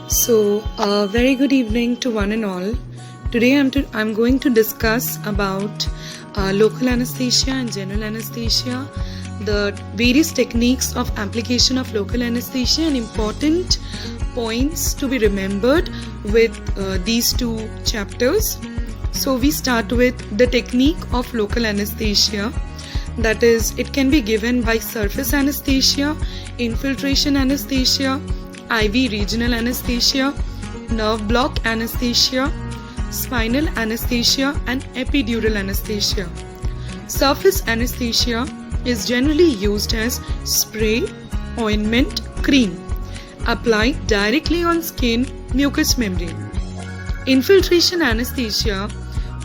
So, very good evening to one and all. Today I'm going to discuss about local anesthesia and general anesthesia, the various techniques of application of local anesthesia and important points to be remembered with these two chapters. So we start with the technique of local anesthesia. That is, it can be given by surface anesthesia, infiltration anesthesia, IV regional anesthesia, nerve block anesthesia, spinal anesthesia and epidural anesthesia. Surface anesthesia is generally used as spray, ointment, cream, applied directly on skin, mucous membrane. Infiltration anesthesia,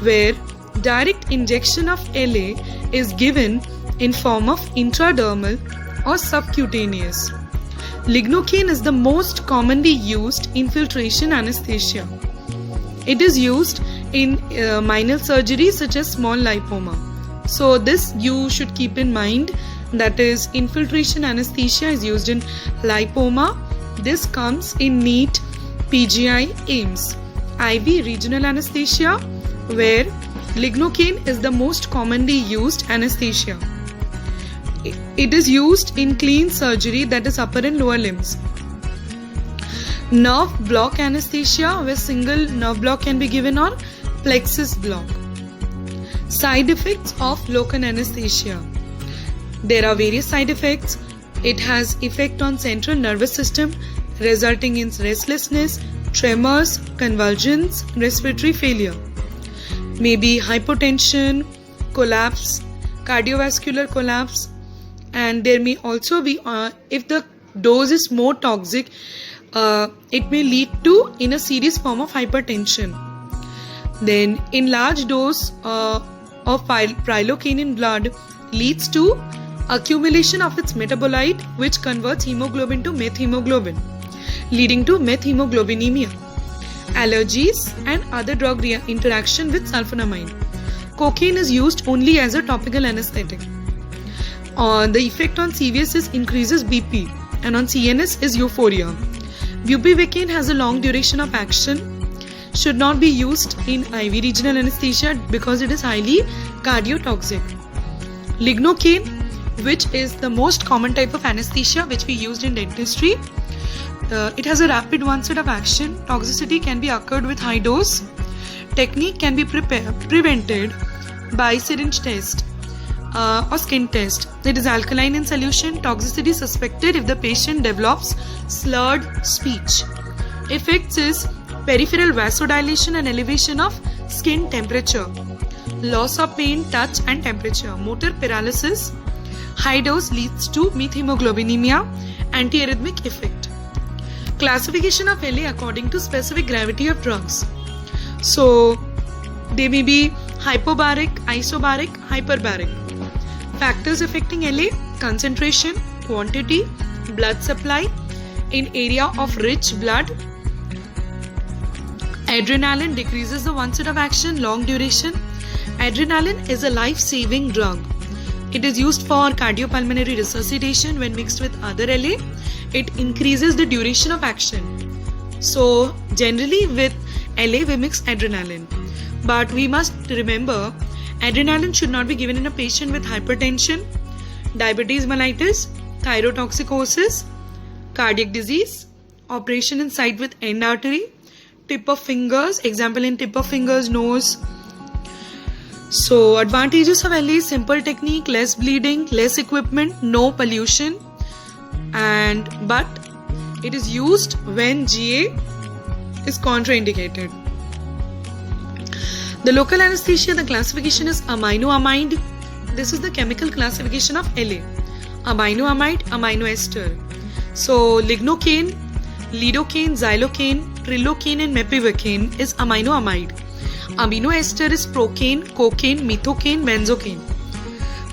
where direct injection of LA is given in form of intradermal or subcutaneous. Lignocaine is the most commonly used infiltration anesthesia. It is used in minor surgery such as small lipoma. So this you should keep in mind, that is, infiltration anesthesia is used in lipoma. This comes in NEET PGI AIMS. IV regional anesthesia, where lignocaine is the most commonly used anesthesia. It is used in clean surgery, that is upper and lower limbs. Nerve block anesthesia, where single nerve block can be given or plexus block. Side effects of local anesthesia. There are various side effects. It has effect on central nervous system, resulting in restlessness, tremors, convulsions, respiratory failure. Maybe hypotension, collapse, cardiovascular collapse, and there may also be, if the dose is more toxic, it may lead to in a serious form of hypertension. Then in large dose of prilocaine in blood leads to accumulation of its metabolite, which converts hemoglobin to methemoglobin, leading to methemoglobinemia. Allergies and other drug interaction with sulfonamide. Cocaine is used only as a topical anesthetic. The effect on CVS is increases BP, and on CNS is euphoria. Bupivacaine has a long duration of action, should not be used in IV regional anesthesia because it is highly cardiotoxic. Lignocaine, which is the most common type of anesthesia which we used in dentistry, it has a rapid onset of action. Toxicity can be occurred with high dose. Technique can be prevented by syringe test or skin test. It is alkaline in solution. Toxicity suspected if the patient develops slurred speech. Effects is peripheral vasodilation and elevation of skin temperature, loss of pain, touch and temperature, motor paralysis. High dose leads to methemoglobinemia, antiarrhythmic effect. Classification of LA according to specific gravity of drugs. So they may be hypobaric, isobaric, hyperbaric. Factors affecting LA: concentration, quantity, blood supply in area of rich blood. Adrenaline decreases the onset of action, long duration. Adrenaline is a life-saving drug. It is used for cardiopulmonary resuscitation. When mixed with other LA, it increases the duration of action. So generally with LA we mix adrenaline. But we must remember, adrenaline should not be given in a patient with hypertension, diabetes mellitus, thyrotoxicosis, cardiac disease, operation in site with end artery, tip of fingers, example in tip of fingers, nose. So advantages of LA: simple technique, less bleeding, less equipment, no pollution, but it is used when GA is contraindicated. The local anesthesia, the classification is aminoamide. This is the chemical classification of LA. Aminoamide, aminoester. So lignocaine, lidocaine, xylocaine, prilocaine and mepivacaine is aminoamide. Aminoester is procaine, cocaine, methocaine, benzocaine.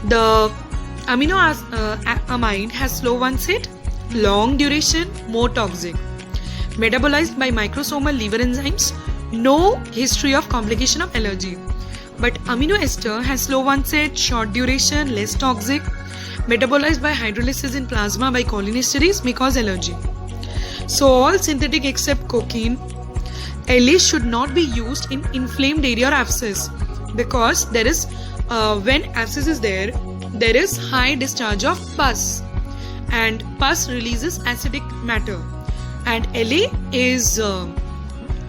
The amide has slow onset, long duration, more toxic. Metabolized by microsomal liver enzymes, no history of complication of allergy. But amino ester has slow onset, short duration, less toxic. Metabolized by hydrolysis in plasma by cholinesterase may cause allergy. So all synthetic except cocaine. LA should not be used in inflamed area or abscess, because there is when abscess is there is high discharge of pus, and pus releases acidic matter, and LA is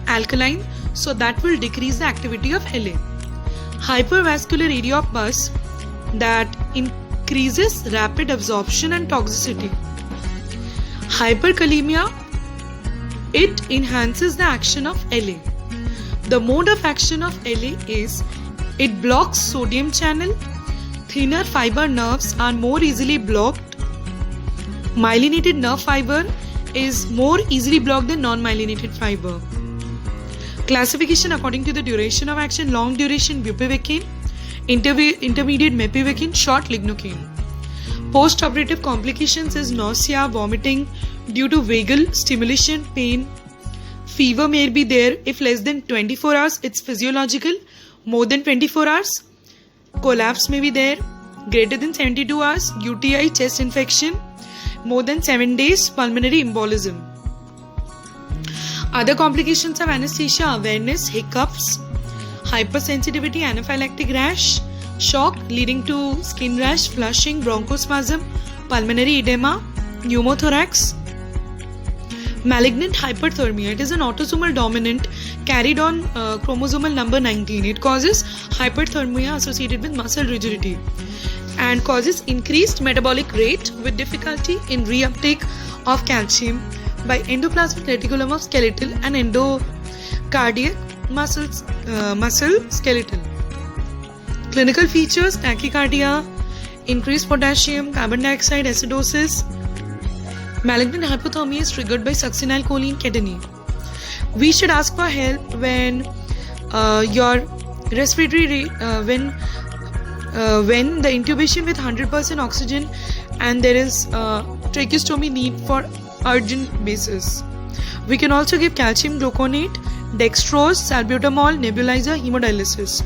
alkaline, so that will decrease the activity of LA. Hypervascular area of pus, that increases rapid absorption and toxicity. Hyperkalemia, it enhances the action of LA. The mode of action of LA is it blocks sodium channel. Thinner fiber nerves are more easily blocked. Myelinated nerve fiber is more easily blocked than non-myelinated fiber. Classification according to the duration of action: long duration bupivacaine, intermediate mepivacaine, short lignocaine. Post-operative complications is nausea, vomiting due to vagal stimulation, pain. Fever may be there. If less than 24 hours, it's physiological. More than 24 hours, collapse may be there. Greater than 72 hours, UTI, chest infection. More than 7 days, pulmonary embolism. Other complications of anesthesia: awareness, hiccups, hypersensitivity, anaphylactic rash, shock leading to skin rash, flushing, bronchospasm, pulmonary edema, pneumothorax. Malignant hyperthermia, it is an autosomal dominant carried on chromosomal number 19. It causes hyperthermia associated with muscle rigidity and causes increased metabolic rate with difficulty in reuptake of calcium by endoplasmic reticulum of skeletal and endocardiac muscle skeletal. Clinical features: tachycardia, increased potassium, carbon dioxide, acidosis. Malignant hypothermia is triggered by succinylcholine ketone. We should ask for help when your respiratory rate, when the intubation with 100% oxygen and there is tracheostomy need for urgent basis. We can also give calcium gluconate, dextrose, salbutamol, nebulizer, hemodialysis.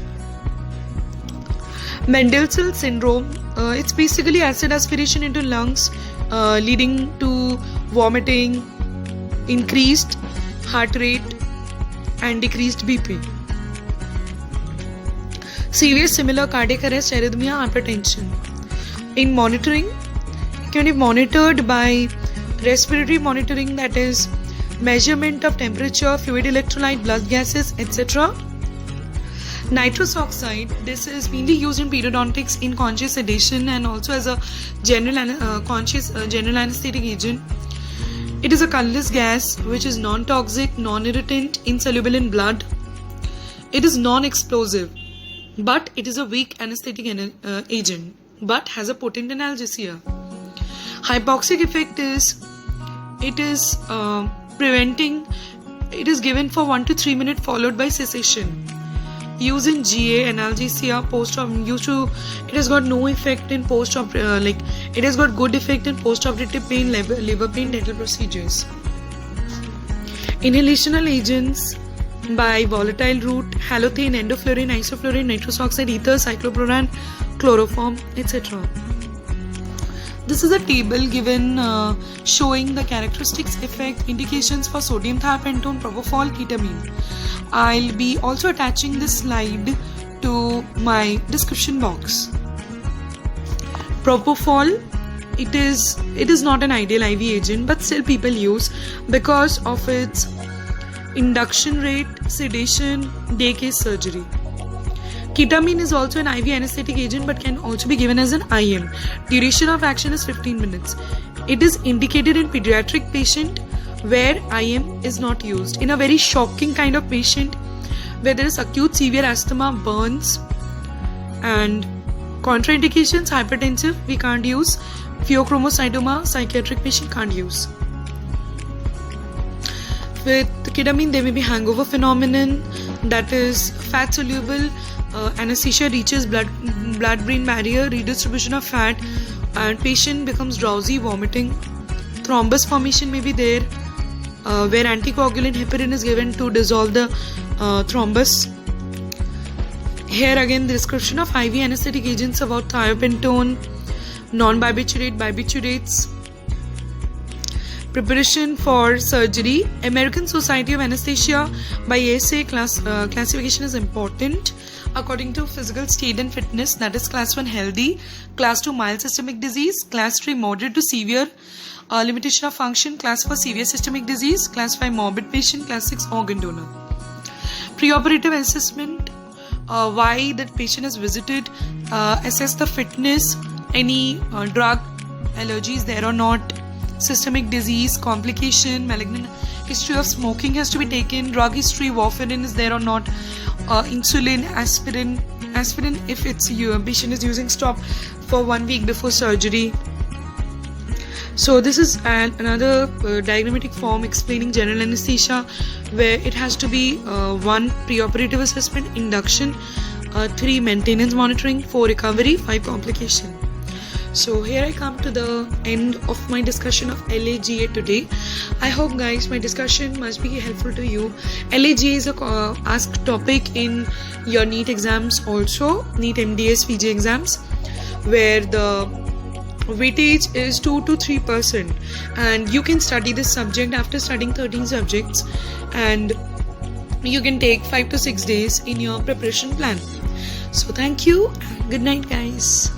Mendelssohn syndrome, it's basically acid aspiration into lungs leading to vomiting, increased heart rate and decreased BP. Severe similar cardiac arrest, arrhythmia, hypertension. In monitoring, it can be monitored by respiratory monitoring, that is measurement of temperature, fluid electrolyte, blood gases, etc. Nitrous oxide, this is mainly used in periodontics in conscious sedation and also as a general anesthetic agent. It is a colorless gas which is non-toxic, non-irritant, insoluble in blood. It is non-explosive, but it is a weak anesthetic agent, but has a potent analgesia. Hypoxic effect is, it is preventing, it is given for 1 to 3 minutes followed by cessation. Use in GA, analgesia, it has got no effect in it has got good effect in post-operative pain, liver pain, dental procedures. Inhalational agents by volatile route: halothane, endofluorine, isofluorine, nitrous oxide, ether, cyclopropan, chloroform, etc. This is a table given showing the characteristics, effect, indications for sodium thiopentone, propofol, ketamine. I'll be also attaching this slide to my description box. Propofol, it is not an ideal IV agent, but still people use because of its induction rate, sedation, day case surgery. Ketamine is also an IV anesthetic agent but can also be given as an IM. Duration of action is 15 minutes. It is indicated in pediatric patient where IM is not used. In a very shocking kind of patient where there is acute severe asthma, burns and contraindications, hypertensive, we can't use. Pheochromocytoma, psychiatric patient can't use. With ketamine there may be hangover phenomenon, that is fat soluble, anesthesia reaches blood-brain barrier, redistribution of fat, and patient becomes drowsy, vomiting. Thrombus formation may be there, where anticoagulant heparin is given to dissolve the thrombus. Here again the description of IV anesthetic agents about thiopentone, non-barbiturate, barbiturates. Preparation for surgery. American Society of Anesthesia by ASA classification is important according to physical state and fitness, that is class 1 healthy, class 2 mild systemic disease, class 3 moderate to severe limitation of function, class 4 severe systemic disease, class 5 morbid patient, class 6 organ donor. Preoperative assessment, why that patient is visited, assess the fitness, any drug allergies there or not, systemic disease, complication, malignant history of smoking has to be taken, drug history, warfarin is there or not, insulin, aspirin if it's patient is using, stop for 1 week before surgery. So this is another diagrammatic form explaining general anesthesia, where it has to be 1 preoperative assessment, induction, 3 maintenance monitoring, 4 recovery, 5 complication. So here I come to the end of my discussion of LAGA today. I hope guys my discussion must be helpful to you. LAGA is a asked topic in your NEET exams also, NEET MDS PG exams, where the weightage is 2 to 3%, and you can study this subject after studying 13 subjects, and you can take 5 to 6 days in your preparation plan. So thank you and good night guys.